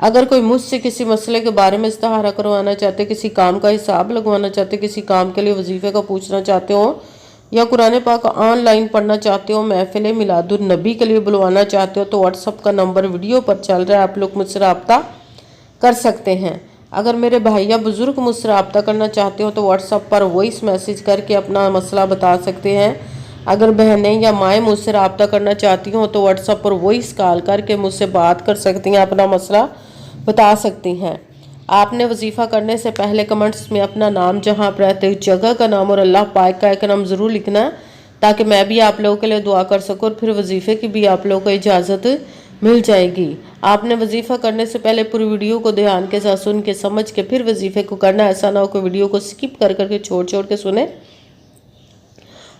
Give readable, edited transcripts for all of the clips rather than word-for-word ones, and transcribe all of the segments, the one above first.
اگر کوئی مجھ سے کسی مسئلے کے بارے میں استخارہ کروانا چاہتے، کسی کام کا حساب لگوانا چاہتے، کسی کام کے لیے وظیفے کا پوچھنا چاہتے ہو، یا قرآن پاک آن لائن پڑھنا چاہتے ہو، محفل میلاد النبی کے لیے بلوانا چاہتے ہو، تو واٹس ایپ کا نمبر ویڈیو پر چل رہا ہے، آپ لوگ مجھ سے رابطہ کر سکتے ہیں۔ اگر میرے بھائی یا بزرگ مجھ سے رابطہ کرنا چاہتے ہو تو واٹس ایپ پر وائس میسیج کر کے اپنا مسئلہ بتا سکتے ہیں۔ اگر بہنیں یا مائیں مجھ سے رابطہ کرنا چاہتی ہوں تو واٹس ایپ پر وائس کال کر کے مجھ سے بات کر سکتی ہیں، اپنا مسئلہ بتا سکتی ہیں۔ آپ نے وظیفہ کرنے سے پہلے کمنٹس میں اپنا نام، جہاں آپ رہتے ہو جگہ کا نام اور اللہ پاک کا ایک نام ضرور لکھنا ہے، تاکہ میں بھی آپ لوگوں کے لیے دعا کر سکوں، اور پھر وظیفے کی بھی آپ لوگوں کو اجازت مل جائے گی۔ آپ نے وظیفہ کرنے سے پہلے پوری ویڈیو کو دھیان کے ساتھ سن کے سمجھ کے پھر وظیفے کو کرنا، ایسا نہ ہو کہ ویڈیو کو سکپ کر کے چھوڑ کے سنیں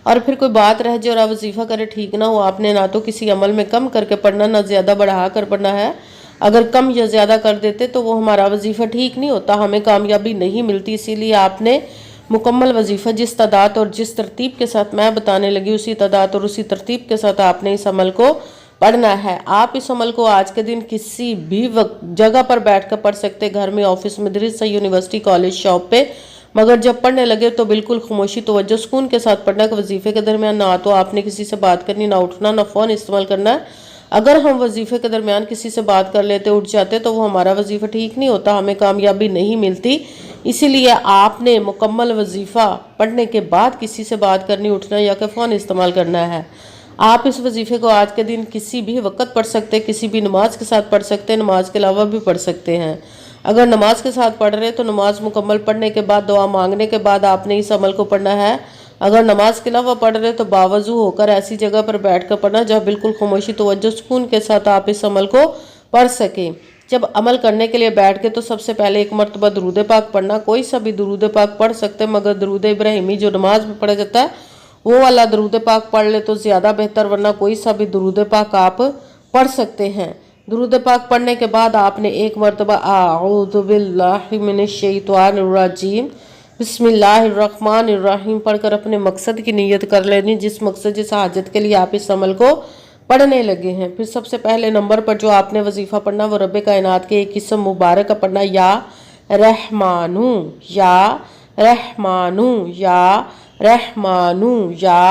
اور پھر کوئی بات رہ جائے اور آپ وظیفہ کرے ٹھیک نہ ہو۔ آپ نے نہ تو کسی عمل میں کم کر کے پڑھنا، نہ زیادہ بڑھا کر پڑھنا ہے۔ اگر کم یا زیادہ کر دیتے تو وہ ہمارا وظیفہ ٹھیک نہیں ہوتا، ہمیں کامیابی نہیں ملتی۔ اسی لیے آپ نے مکمل وظیفہ جس تعداد اور جس ترتیب کے ساتھ میں بتانے لگی، اسی تعداد اور اسی ترتیب کے ساتھ آپ نے اس عمل کو پڑھنا ہے۔ آپ اس عمل کو آج کے دن کسی بھی جگہ پر بیٹھ کر پڑھ سکتے، گھر میں، آفس، مدرسہ، یونیورسٹی، کالج، شاپ پہ، مگر جب پڑھنے لگے تو بالکل خاموشی، توجہ، سکون کے ساتھ پڑھنا کہ وظیفے کے درمیان نہ تو آپ نے کسی سے بات کرنی، نہ اٹھنا، نہ فون استعمال کرنا ہے۔ اگر ہم وظیفے کے درمیان کسی سے بات کر لیتے، اٹھ جاتے، تو وہ ہمارا وظیفہ ٹھیک نہیں ہوتا، ہمیں کامیابی نہیں ملتی۔ اسی لیے آپ نے مکمل وظیفہ پڑھنے کے بعد کسی سے بات کرنی، اٹھنا یا کہ فون استعمال کرنا ہے۔ آپ اس وظیفے کو آج کے دن کسی بھی وقت پڑھ سکتے، کسی بھی نماز کے ساتھ پڑھ سکتے، نماز کے علاوہ بھی پڑھ سکتے ہیں۔ اگر نماز کے ساتھ پڑھ رہے تو نماز مکمل پڑھنے کے بعد، دعا مانگنے کے بعد آپ نے اس عمل کو پڑھنا ہے۔ اگر نماز کے علاوہ پڑھ رہے تو باوضو ہو کر ایسی جگہ پر بیٹھ کر پڑھنا جہاں بالکل خاموشی، توجہ، سکون کے ساتھ آپ اس عمل کو پڑھ سکیں۔ جب عمل کرنے کے لیے بیٹھ کے تو سب سے پہلے ایک مرتبہ درود پاک پڑھنا، کوئی سا بھی درود پاک پڑھ سکتے، مگر درود ابراہیمی جو نماز میں پڑھا جاتا ہے وہ والا درود پاک پڑھ لے تو زیادہ بہتر، ورنہ کوئی سا بھی درود پاک آپ پڑھ سکتے ہیں۔ درود پاک پڑھنے کے بعد آپ نے ایک مرتبہ اعوذ باللہ من الشیطان الرجیم بسم اللہ الرحمن الرحیم پڑھ کر اپنے مقصد کی نیت کر لینی، جس مقصد، جس حاجت کے لیے آپ اس عمل کو پڑھنے لگے ہیں۔ پھر سب سے پہلے نمبر پر جو آپ نے وظیفہ پڑھنا وہ رب کائنات کے ایک اسم مبارک کا پڑھنا، یا رحمانو، یا رحمانو، یا رحمانو، یا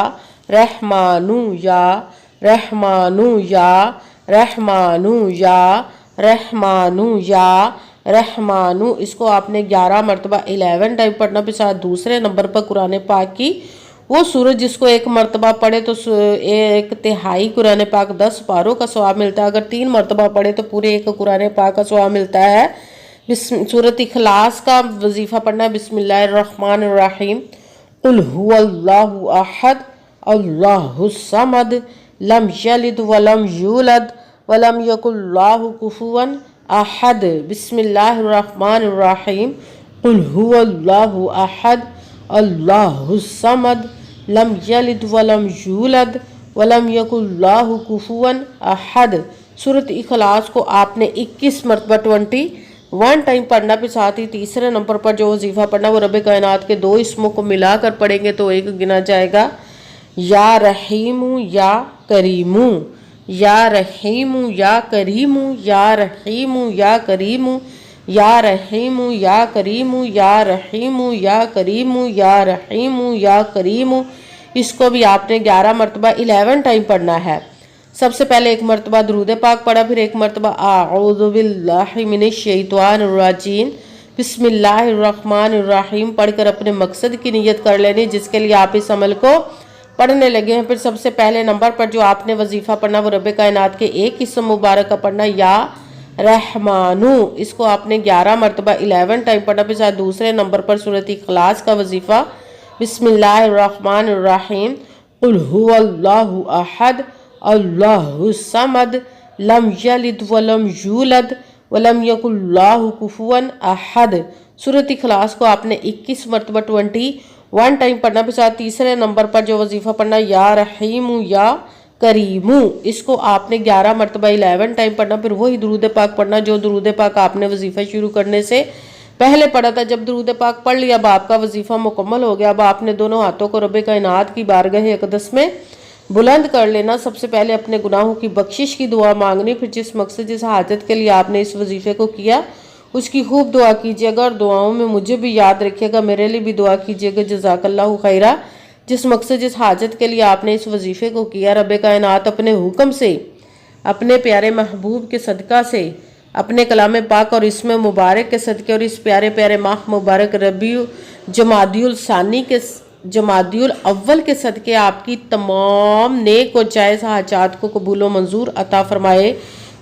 رحمانو، یا رحمانو، یا رحمانو، یا رحمانو، یا رحمانو۔ اس کو آپ نے 11 مرتبہ 11 ٹائم پڑھنا۔ پھر ساتھ دوسرے نمبر پر قرآن پاک کی وہ سورت جس کو ایک مرتبہ پڑھے تو ایک تہائی قرآن پاک 10 پاروں کا ثواب ملتا ہے، اگر 3 مرتبہ پڑھے تو پورے ایک قرآن پاک کا ثواب ملتا ہے۔ سورت اخلاص کا وظیفہ پڑھنا ہے، بسم اللہ الرحمن الرحیم قل هو اللہ احد اللہ الصمد لم یلد ولم یولد ولم یکن له کفوا احد۔ بسم اللہ الرحمن الرحیم قل هو اللہ احد اللہ الصمد لم یلد ولم یولد ولم یکن له کفوا احد۔ سورۃ اخلاص کو آپ نے 21 مرتبہ 21 ٹائم پڑھنا۔ پھر ساتھ ہی تیسرے نمبر پر جو وظیفہ پڑھنا وہ رب کائنات کے 2 اسموں کو ملا کر پڑھیں گے تو ایک گنا جائے گا، یا رحیم یا کریم، یا رحیم یا کریم، یا رحیم یا کریم، یا رحیم یا کریم، یا رحیم یا کریم، یا رحیم یا کریم۔ اس کو بھی آپ نے 11 مرتبہ 11 ٹائم پڑھنا ہے۔ سب سے پہلے ایک مرتبہ درود پاک پڑھا، پھر ایک مرتبہ اعوذ باللہ من الشیطان الرجیم بسم اللہ الرحمن الرحیم پڑھ کر اپنے مقصد کی نیت کر لینی جس کے لیے آپ اس عمل کو پڑھنے لگے ہیں۔ پھر سب سے پہلے نمبر پر جو آپ نے وظیفہ پڑھنا وہ رب کائنات کے ایک اسم مبارک کا پڑھنا، یا رحمانو۔ اس کو آپ نے 11 مرتبہ 11 ٹائم پڑھنا۔ پھر ساتھ دوسرے نمبر پر سورۃ اخلاص کا وظیفہ، بسم اللہ الرحمن الرحیم قل هو اللہ احد اللہ الصمد لم یلد ولم یولد ولم یکن له کفوا احد۔ سورۃ اخلاص کو آپ نے 21 مرتبہ 21 ٹائم پڑھنا۔ پھر ساتھ تیسرے نمبر پر جو وظیفہ پڑھنا، یا رحیم یا کریم، اس کو آپ نے 11 مرتبہ 11 ٹائم پڑھنا۔ پھر وہی درود پاک پڑھنا جو درود پاک آپ نے وظیفہ شروع کرنے سے پہلے پڑھا تھا۔ جب درود پاک پڑھ لیا اب آپ کا وظیفہ مکمل ہو گیا، اب آپ نے دونوں ہاتھوں کو رب کائنات کی بارگاہ اقدس میں بلند کر لینا۔ سب سے پہلے اپنے گناہوں کی بخشش کی دعا مانگنی، پھر جس مقصد جس حاجت کے لیے آپ نے اس وظیفے کو کیا اس کی خوب دعا کیجیے گا، اور دعاؤں میں مجھے بھی یاد رکھیے گا، میرے لیے بھی دعا کیجیے گا۔ جزاک اللہ خیرہ۔ جس مقصد جس حاجت کے لیے آپ نے اس وظیفے کو کیا، رب کائنات اپنے حکم سے، اپنے پیارے محبوب کے صدقہ سے، اپنے کلام پاک اور اسم مبارک کے صدقے اور اس پیارے پیارے ماہ مبارک جمادی الثانی کے جمادی الاول کے صدقے آپ کی تمام نیک و جائز حاجات کو قبول و منظور عطا فرمائے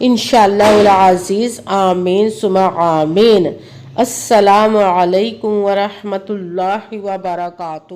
انشاءاللہ العزیز، آمین ثم آمین۔ السلام علیکم ورحمۃ اللہ وبرکاتہ۔